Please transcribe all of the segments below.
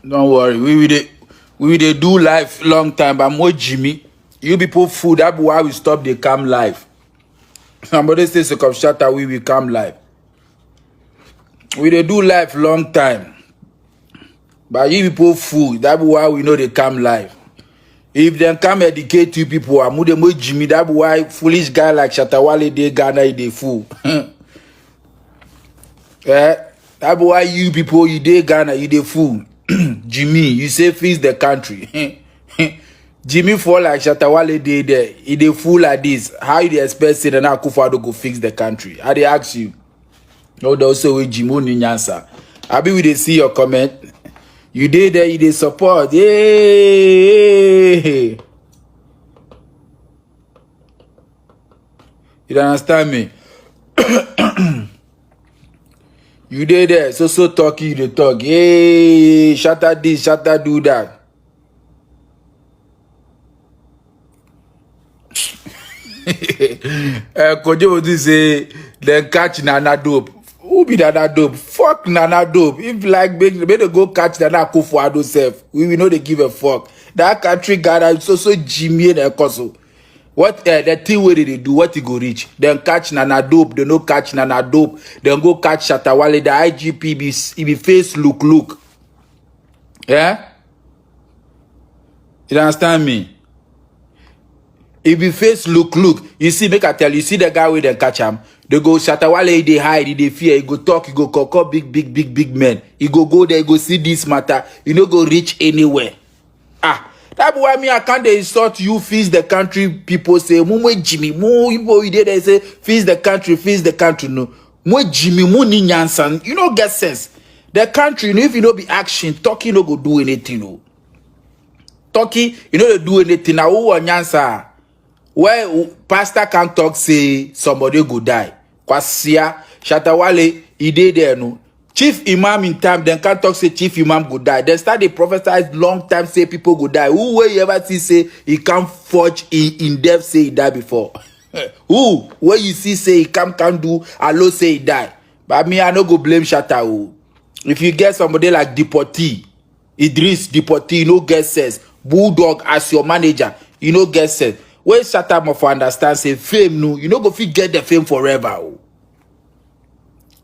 Don't worry. We will do live long time, but more Jimmy. You people food, that's why we stop the cam live. Somebody says to come shatter, we will come live. We dey do live long time. But you people food, that's why we know they come live. If they come educate you people, I'm with them Jimmy, that's why foolish guy like Shatawale they Ghana they fool. That's why you people you dey Ghana, you dey fool. Jimmy, you say fix the country. Jimmy fall like Shatawale dey there. He dey fool like this. How you dey expect say Nana Akufo-Addo go fix the country? I dey ask you. No, they also with Jimmy no answer. Abi we dey see your comment. You dey there, you dey support. Yay! You understand me? You dey there, so talking, you dey talk. Hey, shatter this, shatter do that. Kojo would say then catch Nana Dope. Who be Nana Dope? Fuck Nana Dope. If like make they go catch Nana Akufo-Addo self, we will know they give a fuck. That country Ghana so Jimmy and Ekoso. What the thing where they do, what he go reach? Then catch Nana Dope, they no catch Nana Dope, then go catch Shatawale, the IGP be face look. Yeah? You understand me? If you face look, you see, make I tell you, see the guy where they catch him, they go Shatawale, they hide, they fear, he go talk, he go call big men. He go there, he go see this matter, you no go reach anywhere. That's why me I can't insult you, fix the country. People say, Mwe Jimmy, you did they say, fix the country, no. Mwe Jimmy, ni nyansan, you know get sense. The country, you know, if you don't be action, talking no go do anything, no. Talking, you know, do anything, now who nyansa? Where pastor can't talk, say somebody go die. Kwasia, Shatawale, he did there, no. Chief Imam in time, then can't talk say Chief Imam go die. Then start the prophesize long time say people go die. Who will you ever see say he can't forge in depth say he died before? Who? Where you see say he can't do, allo say he die. But me, I no go blame Shatta. If you get somebody like Deportee, Idris Deportee, you no get sense. Bulldog as your manager, you no get sense. Where Shatta must understand say fame no, you no go fit get the fame forever.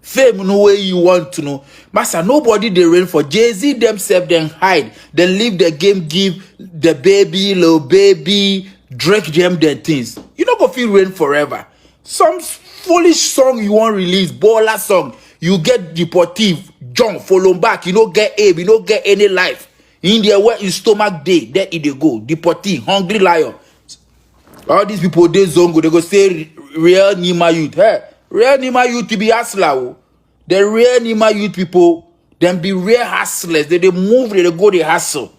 Fame no way you want to know. Master, nobody they reign for. Jay-Z themselves then hide. Then leave the game, give the baby, little baby, Drake them their things. You not go feel reign forever. Some foolish song you want release, baller song. You get Deportive, John, follow back. You don't get Abe, you don't get any life. In there where in stomach day, there it they go. Deportive, Hungry Lion. All these people they zongo, they go say real Nima youth. Hey, real Nima youth to be hustler. The real Nima youth people, them be real hustlers. They move, they go, they hustle.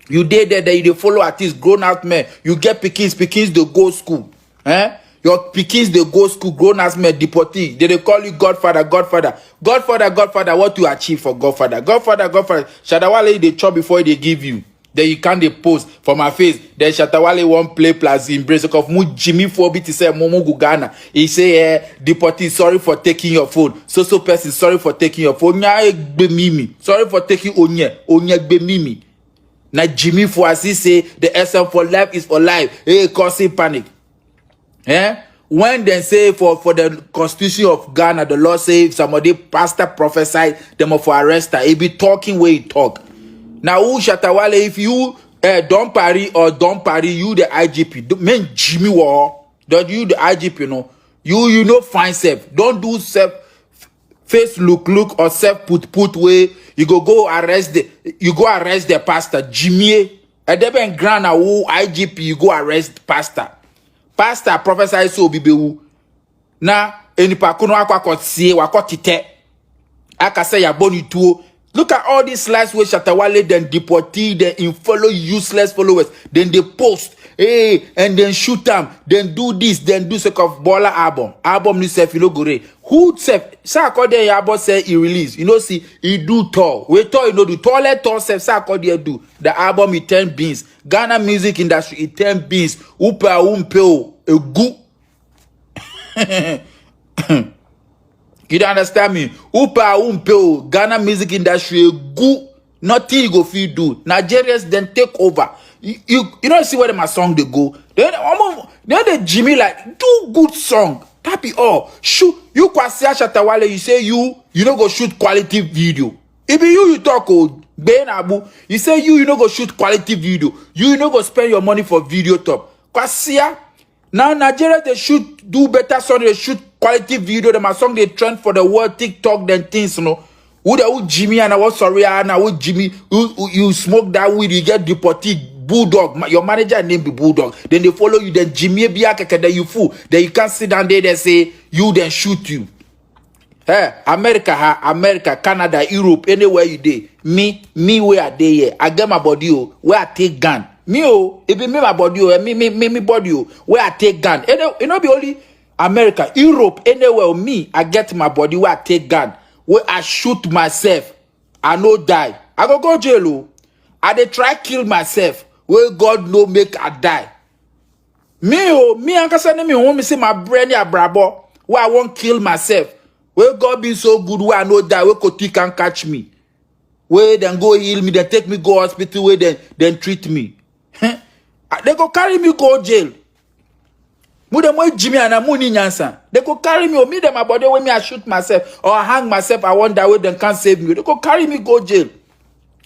You did that, they follow artists, grown out men. You get pickings, they go school. Your pickings, they go school, grown out men, Deportee. They call you Godfather. What you achieve for Godfather? Godfather. Shatawale, they chop before they give you. Then you can't post for my face. Then Shatawale won't play plus embrace of mu Jimmy Fobi to say Momo Gugana. He say Deportee, sorry for taking your phone. So person, sorry for taking your phone. Mimi. Sorry for taking Onye be Mimi. Now Jimmy Foasi say the essence for life is for life. Hey, causing panic. When they say for the constitution of Ghana, the law say if somebody pastor prophesied them for arrest her, he be talking where he talk. Now, who Shatawale, if you don't parry, you the IGP. Men Jimmy War, don't you the IGP, you know. You know fine self. Don't do self face look or self put way. You go arrest the pastor. Jimmy. And then grand who IGP, you go arrest pastor. Pastor prophesy so bibewu. Na enipa kuno akwa sie wakotite. Aka say ya boni tuo. Look at all these lies where Shatawale then Deportee, then follow useless followers. Then they post, and then shoot them, then do this, then do sake of baller album. Album ni self, you know, go re. Who self? Sa according your album say he release. You know, see, he do tour. We tour, you know, do toilet tour self. Sa according do. The album is 10 beans. Ghana music industry is 10 beans. Upa umpeo, a goo. You don't understand me? Upa umpeo, Ghana music industry good. Nothing you go feel do. Nigerians then take over. You don't see where my song they go. Then the Jimmy like do good song. That be all. Shoot you Kwasia Shatawale. You say you don't go shoot quality video. If you talk oh Ben Abu, you say you don't go shoot quality video. You don't go spend your money for video top. Kwasia. Now Nigeria they should do better song. They shoot quality video. Them a song they trend for the world TikTok then things you know. Who Jimmy and I was sorry and I would Jimmy you smoke that weed you get deported. Bulldog, your manager name be Bulldog. Then they follow you. Then Jimmy Biaka, then you fool. Then you can't sit down there. They say you then shoot you. Hey, America, Canada, Europe, anywhere you dey. Me where I dey here. I get my body where I take gun. Me it be me my body me body where I take gun. It not be only America, Europe, anywhere me I get my body where I take gun. Where I shoot myself, I no die. I go jail. I dey try kill myself. Where God no make I die. Me and Kasane me want me say my brain ya brabo. Where I won't kill myself. Where God be so good where I no die. Where Koti can catch me. Where then go heal me. Then take me go hospital. Where then treat me. They go carry me go jail. Jimmy and Amuni Nyansa. They go carry me or me them my body when me I shoot myself or I hang myself. I want that way then can't save me. They go carry me go jail.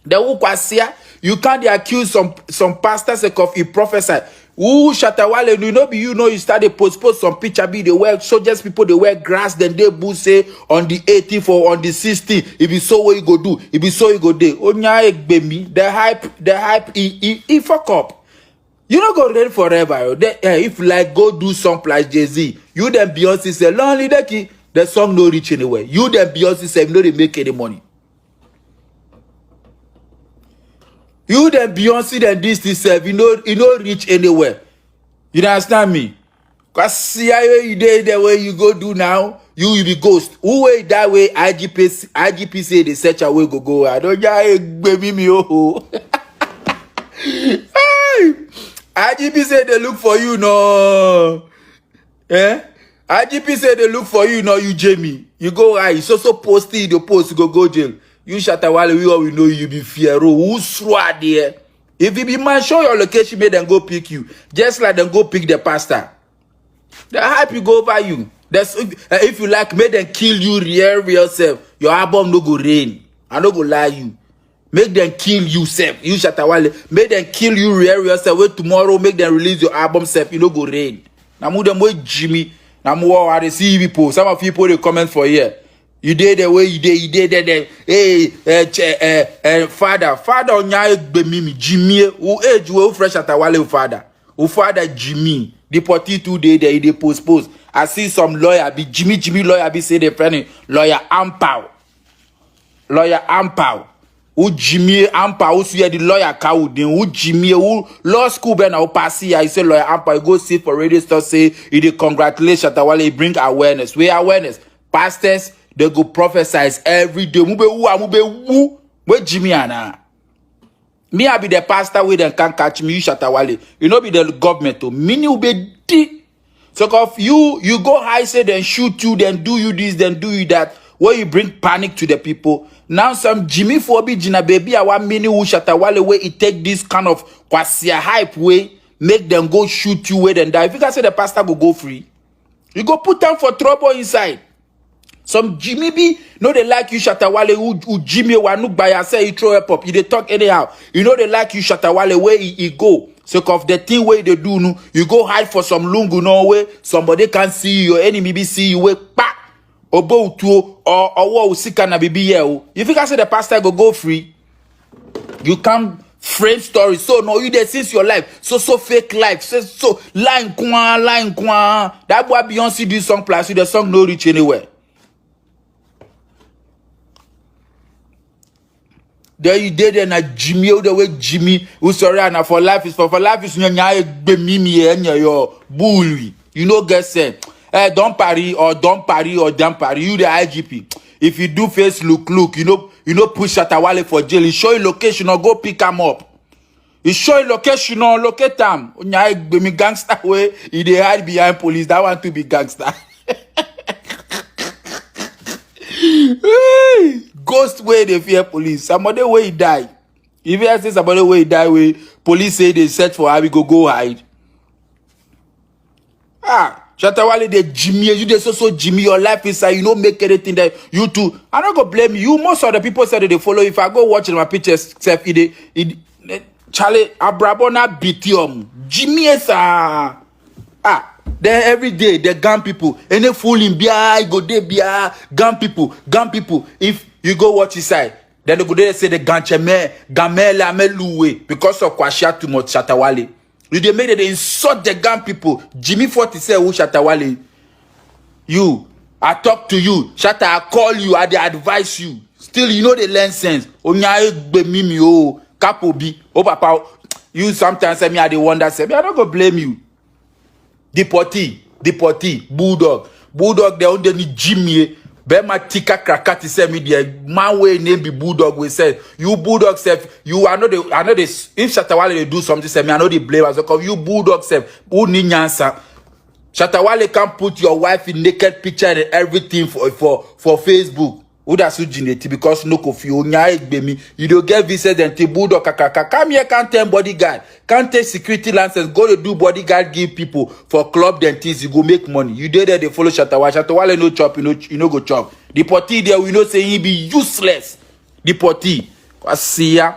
The Ukwasia. You can't accuse some pastors of he prophesy. Ooh, Shatawale, you started post some picture be they wear soldiers people they wear grass then they boo say on the 18th or on the 16th. If you so what you go do, if you so you go there. Onya baby, the hype, he fuck up. You don't go ready forever. If like go do song like Jay-Z, you then Beyonce say lonely Deki, the song no reach anywhere. You then Beyonce say no they make any money. You then Beyonce then this self, you know reach anywhere. You understand me? Cause see how you did the way you go do now, you be ghost. Who way that way IGP say they search away go. I don't baby me oh. IGP say they look for you no. IGP say they look for you no you Jamie. You go right, you so posting the post you go jail. You Shatawale, we know you be fear. Who's there? If you be man, show your location, make them go pick you. Just like them go pick the pastor. The hype you go over you. That's if you like, make them kill you real self. Your album no go rain. I no go lie you. Make them kill you self. You Shatawale, make them kill you real self. Wait tomorrow, make them release your album self. You no go rain. Now move them with Jimmy. Now move I see people. Some of people they comment for here. You did the way you did that. Hey, father onya be mimi Jimmy. Who age who fresh at Wale father. Who father Jimmy. The 42 day there they post. I see some lawyer be Jimmy lawyer be say the friend lawyer Ampao. Who Jimmy Ampao who see the lawyer Kawudin. Who Jimmy who law school ben who pass here. I say lawyer Ampao go sit for radio star say he congratulate Shatawale he bring awareness. Where awareness? Pastors they go prophesize every day. Mube where Jimmy Anna. Me I be the pastor where they can't catch me. You Shatawale. You know be the government to me you be di. So if you go high say then shoot you then do you this then do you that. Where you bring panic to the people. Now some Jimmy Fobi Jina baby I want mini who Shatawale where it take this kind of kwasia hype way make them go shoot you where then die. If you can say the pastor go free, you go put them for trouble inside. Some Jimmy be no they like you Shatawale who Jimmy wanuk by yourself he throw up. You they talk anyhow. You know they like you Shatawale where he go. So of the thing where they do no, you go hide for some lungu no way. Somebody can see you, your enemy be see you where pa obo to or what sika na bibi here. If you can say the pastor go free, you can't frame story. So no you there since your life. So fake life. So line kwa. That boy Beyonce do song plus the song no reach anywhere. There you did and a Jimmy the way Jimmy who sorry and for life is nya be mimi your bully. You know get say don't parry or don't parry. You the IGP. If you do face look, you know push Shatawale for jail. You show your location or go pick him up. You show your location or locate him. Nya be me gangster way. He dey hide behind police. That want to be gangster. Ghost way they fear police. Somebody way he die. If you say somebody way he die, way police say they search for how we go hide. Shatta Wale, they Jimmy, you they so Jimmy, your life inside, you don't make anything that you too. I'm not gonna blame you. Most of the people said that they follow. If I go watching my pictures, except Charlie Abrabona Bitium, Jimmy is then every day they gun people. Any fool in Bia, go there Bia, gun people. If you go watch inside, then they go there say the gun cheme, gamela meluwe because of Kwasha too much Shatta Wale. They made it, they insult the gun people. Jimmy 40 said, who Shatta Wale? You, I talk to you. Shatta, I call you, I advise you. Still, you know they learn sense. Mimi, Capo B. Oh, papa, you sometimes say me, I the one that say me, I don't go blame you. Deportee, Bulldog, they only need Jimmy. Bema tika krakati say me the man way name be Bulldog we say you Bulldog self you I know this if Shatta Wale they do something say me I know the blame as because you Bulldog self who need nyansa. Shatta Wale can put your wife in naked picture and everything for Facebook. Who that's genetic because no coffee you don't get visas and Bulldog kakaka come here can't tell bodyguard can't take security license go to do bodyguard give people for club dentists you go make money you did there they follow Shatta Wale no chop you know go chop deportee there we know say he be useless deportee see ya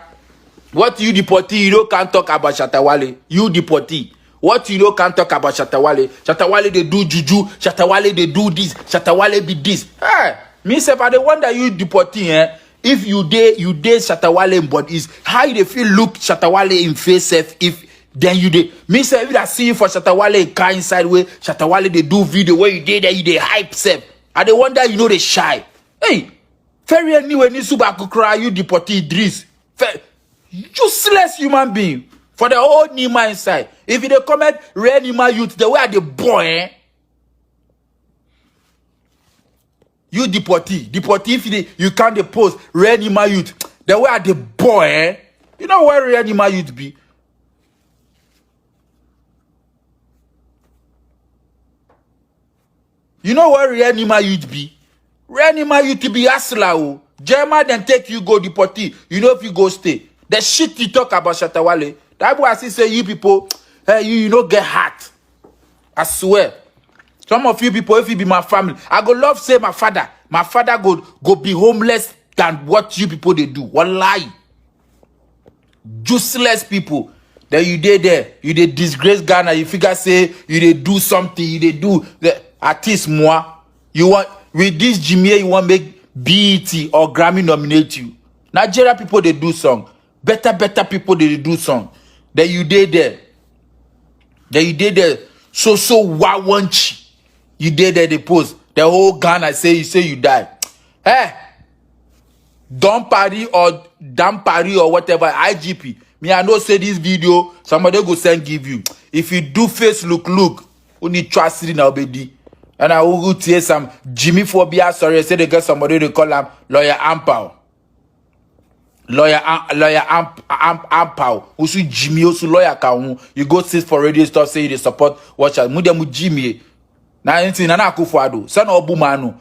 what you deportee you know can't talk about Shatta Wale you deportee what you know can't talk about Shatta Wale they do juju Shatta Wale they do this Shatta Wale be this hey. Me say, but the one that you deporting, if you dare Shatta Wale in body is how you feel look Shatta Wale in face if then you did. Me say, if I see you for Shatta Wale in car inside way, Shatta Wale they do video where you did there, you they hype self. And the one that you know they shy. Hey, very anyway, ni subaku cry, you deportee Idris. Useless human being. For the whole Nima inside. If you they comment Rare Nima youth, the way the boy, you deportee if you can't post Rare Nima youth. The way the boy, you know where Rare Nima youth be? You know where Rare Nima youth be? Rare Nima youth be Asla. German then take you go deportee. You know if you go stay. The shit you talk about Shatta Wale. That boy I see say you people, hey, you know get hot. I swear. Some of you people, if you be my family, I go love say my father go be homeless than what you people they do. Wallahi. Useless people. That you did there, you did disgrace Ghana, you figure say you did do something, you did do the artist moi. You want with this Jimmy, you want make BET or Grammy nominate you. Nigeria people they do song. Better people they do song. That you did there. So wawanchi. You did there, they post. The whole Ghana say you die. Hey, don't party or damn party or whatever. IGP. Me, I know say this video, somebody go send give you. If you do face look, you need trust in obedi. And I will go tell some Jimmy Phobia, sorry, say they get somebody they call him Lawyer Ampao. Lawyer Ampao. Who Jimmy, who lawyer can you go sit for radio stuff, say they support watch out. Mudamu Jimmy. Now anything Nana Akufo-Addo, son of Bumanu.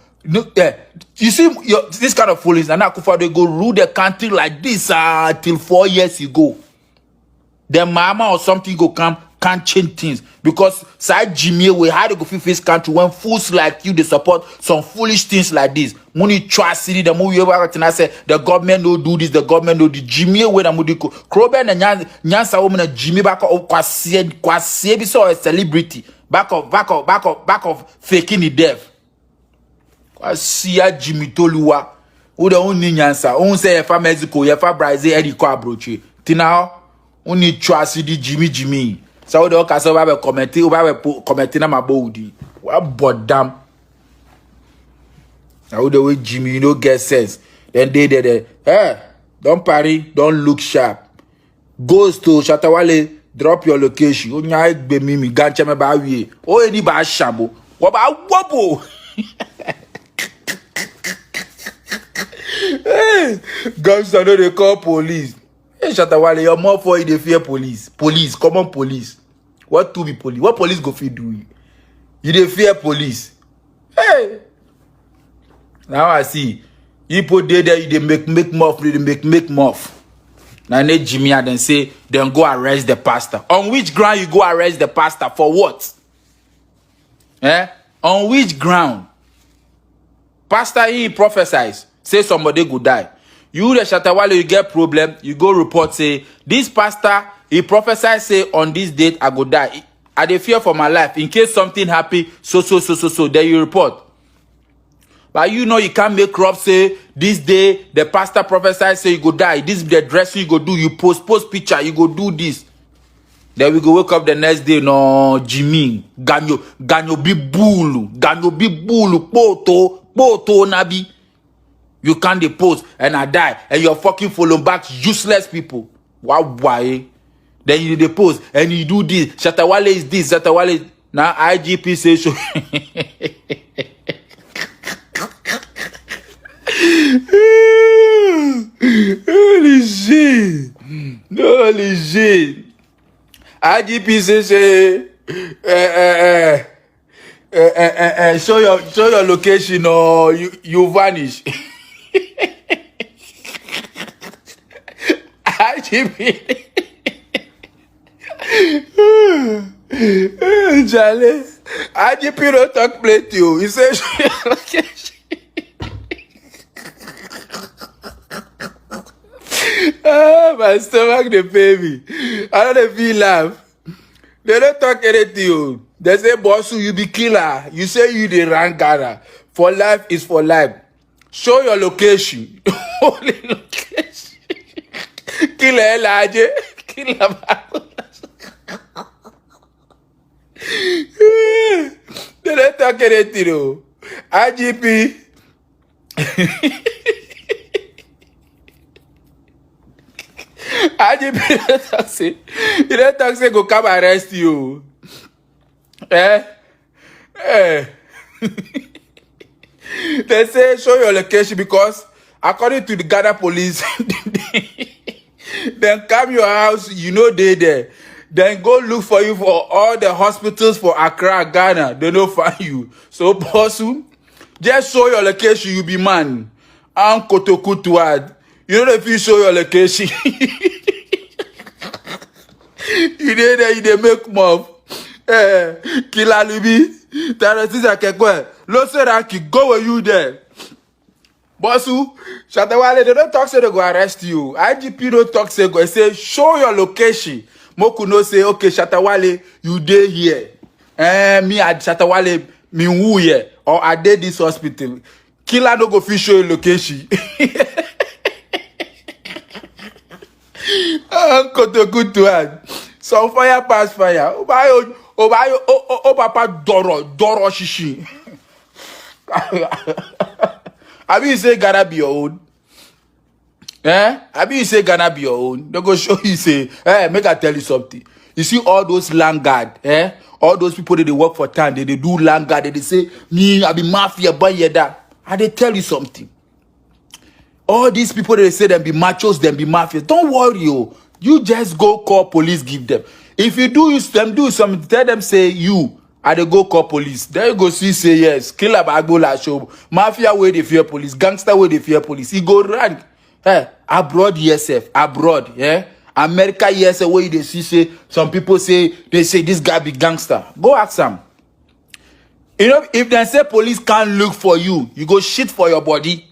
You see this kind of foolish Nana Akufo-Addo go rule the country like this till 4 years ago. The mama or something go come can't change things because side Jimmy we had to go face country when fools like you they support some foolish things like this. Money trust city the movie I say the government no do this, the government no do Jimmy when I'm go. Kroben and Nyansa woman Jimmy back of kwasi be so a celebrity. Back of faking the death. Kwasi Jimmy Toluwa. Who the only Nyansa. Who say if Mexico, if Brazil, Eddie Kwabroche. Tina, only trust the Jimmy. So the okaso ba commenting na mabodi. What but damn. Now the way Jimmy you know get sense. Then they hey, don't party, don't look sharp. Goes to Shatta Wale, drop your location. O nya gbe mimi ganche me ba wie. O eni ba shabo. Wo ba wobo. Hey, guys, I know they call police. Hey, Shatta Wale, you're more for you, they fear police. Police, common police. What to be police? What police go fit do? You they fear police. Hey. Now I see. You put there, they make muff, they make muff. Now they Jimmy and then say, then go arrest the pastor. On which ground you go arrest the pastor? For what? Eh? On which ground? Pastor, he prophesies. Say somebody go die. You the Shatawale, you get problem, you go report, say, this pastor, he prophesies, say, on this date, I go die. I dey fear for my life. In case something happen, so. Then you report. But you know you can't make crop say, this day, the pastor prophesies, say, you go die. This is the dressing you go do. You post picture, you go do this. Then we go wake up the next day, no, Jimmy, ganyo big bulu, poto nabi. You can't depose and I die, and you're fucking following back useless people. Why? Then you depose and you do this. Shatawale is this, Shatawale is... Now IGP says so. Holy shit. IGP says show your location or you vanish. IGP. Jale, IGP don't talk play to you. He says show your location. My stomach they pay me. I don't feel laugh. They don't talk anything to you. They say, boss, you be killer. You say you the rank Ghana. For life is for life. Show your location. Only location. Killer Elijah. Killer. They don't talk anything to you. IGP. IGP you don't talk say go come arrest you. They say show your location because according to the Ghana police, then come your house, you know they there. Then go look for you for all the hospitals for Accra, Ghana. They don't find you. So Bosu, just show your location, you be man. And Kotokutuad. You know if you show your location. You dey there, you dey make mob. Killer Libi. Tarotisa Kekwe. Loseraki, go where you there. Bosu, Shatawale, they don't talk say they go arrest you. IGP don't talk say go. They say show your location. Moku no say, okay, Shatawale, you dey here. Me at Shatawale, me who here. Or I dey this hospital. Killer no go fit show your location. Good to add. Some fire pass fire. Oh papa Doro shishi. Abi you say Ghana be your own? Abi you say Ghana be your own? They go show you say, make I tell you something. You see all those land guard, all those people that they work for town, they do land guard, they say, me, I be mafia, but that. And they tell you something. All these people they say them be machos, them be mafia. Don't worry, you just go call police, give them. If you do something, tell them say you and they go call police. There you go see say yes. Killer Bagbola show. Mafia where they fear police, gangster where they fear police. He go run. Abroad ESF, abroad, America ESF where they see say some people say they say this guy be gangster. Go ask them. You know, if they say police can't look for you, you go shit for your body.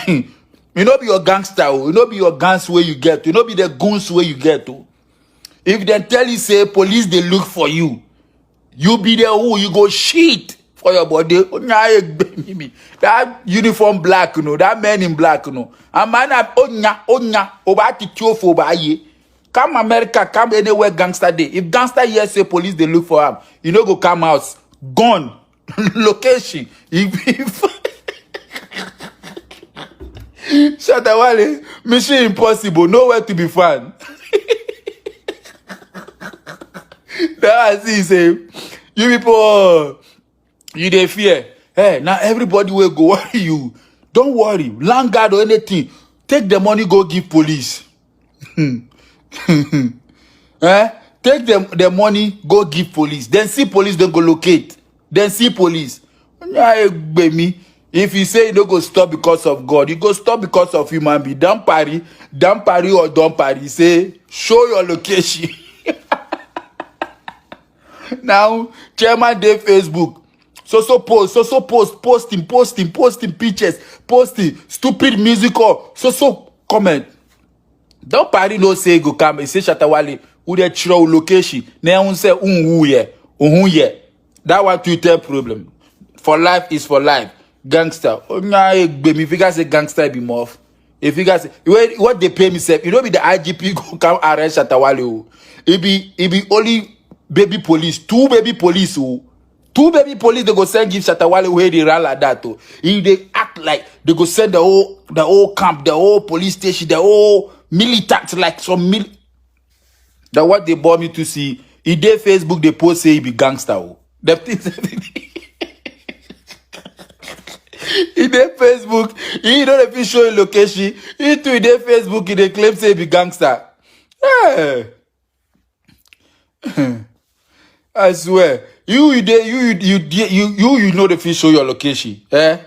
You know be your gangster, you know be your guns where you get, you know be the goons where you get to. If they tell you say police they look for you, you be there who you go shit for your body. That uniform black, you know, that man in black, you know. A man have onya obati for baye. Come America, come anywhere gangster day. If gangster here say police they look for him, you know go come out, gone, location. If Shatawale, mission impossible, nowhere to be found. That I see say, you people, you dey fear. Now everybody will go worry you. Don't worry, land guard or anything. Take the money, go give police. Take the money, go give police. Then see police, then go locate. Then see police. If you say you no go stop because of God, you go stop because of human being. Don't parry or don't parry. Say, show your location. Now, chairman dey Facebook. So posting pictures, posting stupid music or so comment. Don't parry no say go come. He say Shatta Wale, who dey throw location. Na un say who ye. That one Twitter problem. For life is for life. Gangster. Oh nah, if you guys say gangster be more. If you guys say what they pay me say, you know be the IGP go come arrest Shatta Wale. It be only baby police, two baby police Two baby police they go send give Shatta Wale where they run like that too. If they act like they go send the whole camp, the whole police station, the whole militant like some that what they brought me to see. In their Facebook they post say he be gangster. The things in their Facebook, he don't even show a location. He to their Facebook, they claim say he be gangster. Hey. I swear, you know the fish show your location, eh?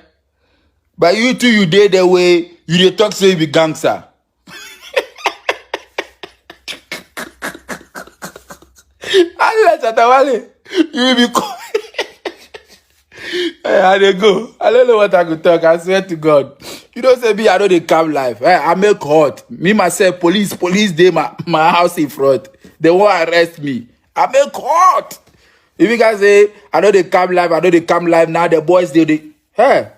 But you too, you did the way you talk say you be gangster. I like Shatta Wale. You be I dey go. I don't know what I could talk. I swear to God. You don't say me, I know they come live. I make hot. Me myself, police dey my house in front. They won't arrest me. I make hot. If you guys say, I know they come live, now the boys they hey.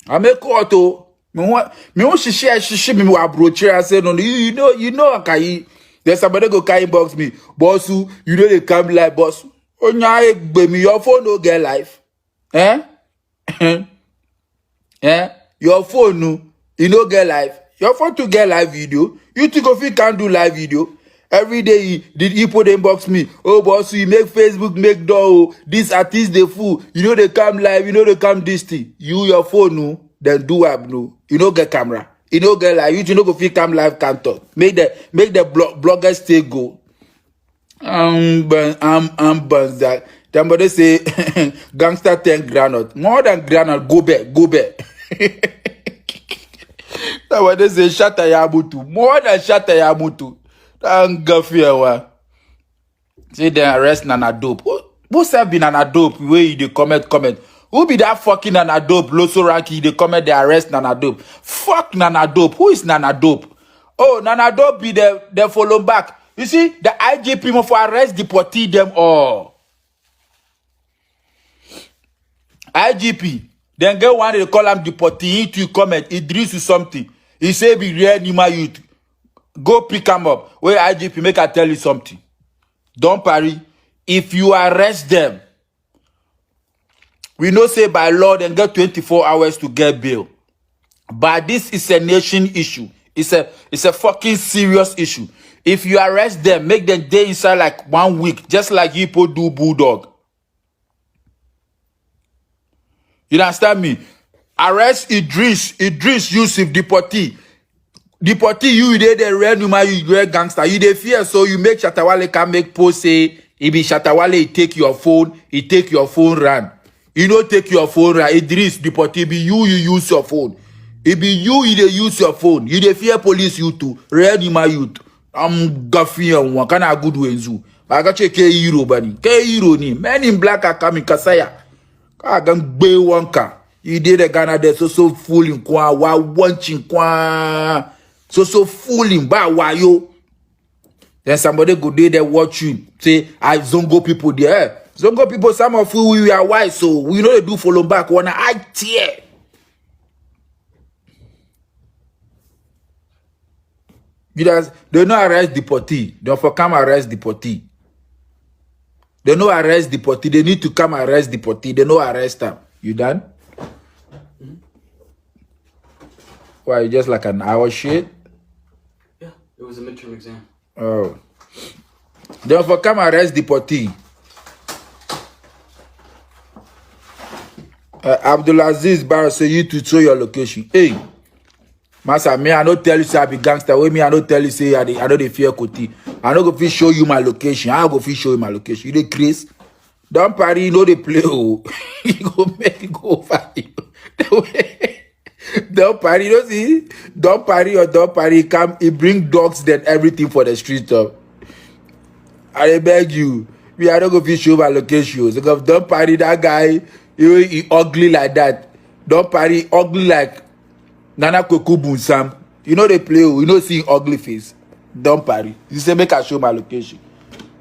I make hot oh. Me want shishi me wa broche. I say no, you know okay. There's somebody go carry box me. Boss, you know they come live, boss. Oh nya me your phone no get live. Eh? Your phone no, you no get live. Your phone to get live video. You think if you can't do live video. Every day he put inbox me. Oh boss, you make Facebook make door. This artist they fool. You know they come live. You know they come this thing. You your phone no, then do up no. You know get camera. You know get live. You know go fit come live can't talk. Make the bloggers stay go. I'm that. Somebody say gangster 10 granite. More than granite. Go back. Somebody say Shatta Yamutu. More than Shatta Yamutu. Thank God for you. Say they arrest Nana Dope. Who said be Nana Dope? Where you dey comment? Who be that fucking Nana Dope? Loso Ranky, they comment they arrest Nana Dope. Fuck Nana Dope. Who is Nana Dope? Oh, Nana Dope be the follow back. You see, the IGP must for arrest deportee them all. IGP. Then get one they call him deportee to comment. Idris or something. He say be real Nima youth. Go pick him up. Where IGP make I tell you something. Don't parry. If you arrest them, we know say by law then get 24 hours to get bail. But this is a nation issue. It's a fucking serious issue. If you arrest them, make them stay inside like 1 week, just like you people do Bulldog. You understand me? Arrest Idris Yusuf deportee. Deportee you dey the real Numa, you real gangster. You dey fear, so you make Shatta Wale can make post say he be Shatta Wale, he take your phone run. You don't take your phone run. Idris deportee be you use your phone. It be you dey use your phone. You dey fear police you too. Real Numa youth. I'm gaffing one kind of good wenzu. I got check hero bani. Hero ni. Men in black are coming kasaya. I can be one car. You did a Ghana there so fooling kwa wa watching kwa so fooling ba why yo. Then somebody go there watch you. Say I Zongo people there. Zongo people, some of you we are white, so we know they do follow back. Wanna I tear. Because they no arrest deportee. Don't for come arrest deportee. They no arrest deportee. They need to come arrest deportee. They no arrest them. You done? Mm-hmm. Why, you just like an hour shit? Yeah, it was a midterm exam. Oh. Don't for come arrest deportee. Abdulaziz Barrow say you to show your location. Hey. Master, me, I don't tell you say I be gangster. With me, I don't tell you say I don't fear Koti. I don't go fit show you my location. I go fit show you my location. You dey crazy? Don't party, you know they play. Oh, you go make it go over you. Don't party, you know see? Don't party or don't party, come, he bring dogs then everything for the street stuff. I beg you. We are not going to show my location. So don't party that guy, he ugly like that. Don't party ugly like Nana Koku Sam. You know they play, you know see ugly face. Don't party. You say make I show my location.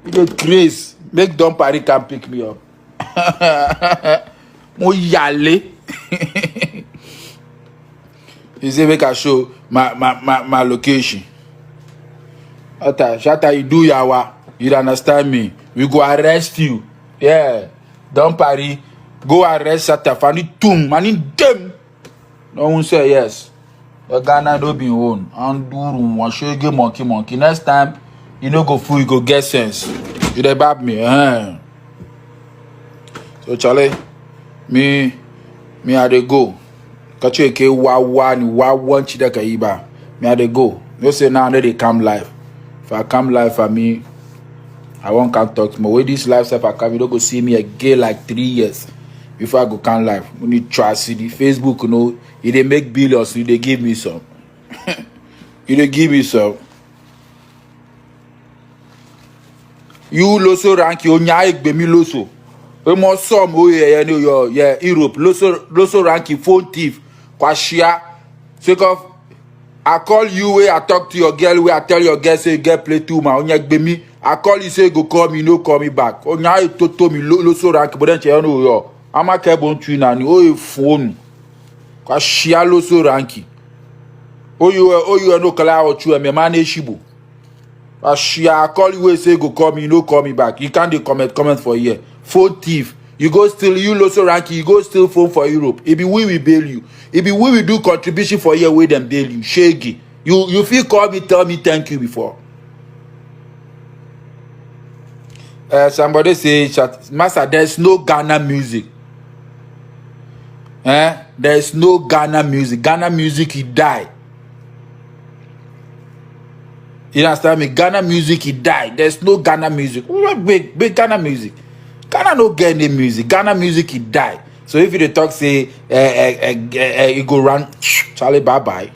You know Grace, make Don't party come pick me up. Mo yale. You say make I show my location. Shatta, you do yawa. You understand me? We go arrest you. Yeah. Don't party. Go arrest Shatta. Fani tum. Mani dem. No one say yes. The Ghana don't be own. And do room. One show you monkey. Next time, you no go fool, you go get sense. You dey bab me. So Charlie, me I dey go. Kacho eke wa ni wa one chida kaiba. Me I dey go. You say now they come live. If I come live for me, I won't come talk to me. With this live stuff I come, you don't go see me again like 3 years before I go come live. We need trust the Facebook, you know, if they make billions, you they give me some. You they give me some. You loso rank you nyaik be me loso. We must some yeah Europe loso rank phone thief. Kwashia. Take off. I call you where I talk to your girl where I tell your girl say girl play too ma onyak be me. I call you say go call me, no call me back. Onya to me lo so rank but then che no yo. Ama ke bon twi na ni o phone. Kwa shia lo so ranki. O you no kala o chu me man e shibu. Kwa shia I call you where say go call me, no call me back. You can't dey comment for here. Phone thief. You go steal, you loso ranking, you go steal phone for Europe. It be we bail you. It be we do contribution for here where them bail you. Shaggy. You feel call me, tell me thank you before. Somebody say, Master, there's no Ghana music. There's no Ghana music. Ghana music, he died. You understand me? Ghana music, he died. There's no Ghana music. Big Ghana music. Ghana no get any music. Ghana music, he die. So if you talk say, you go run, Charlie, bye-bye.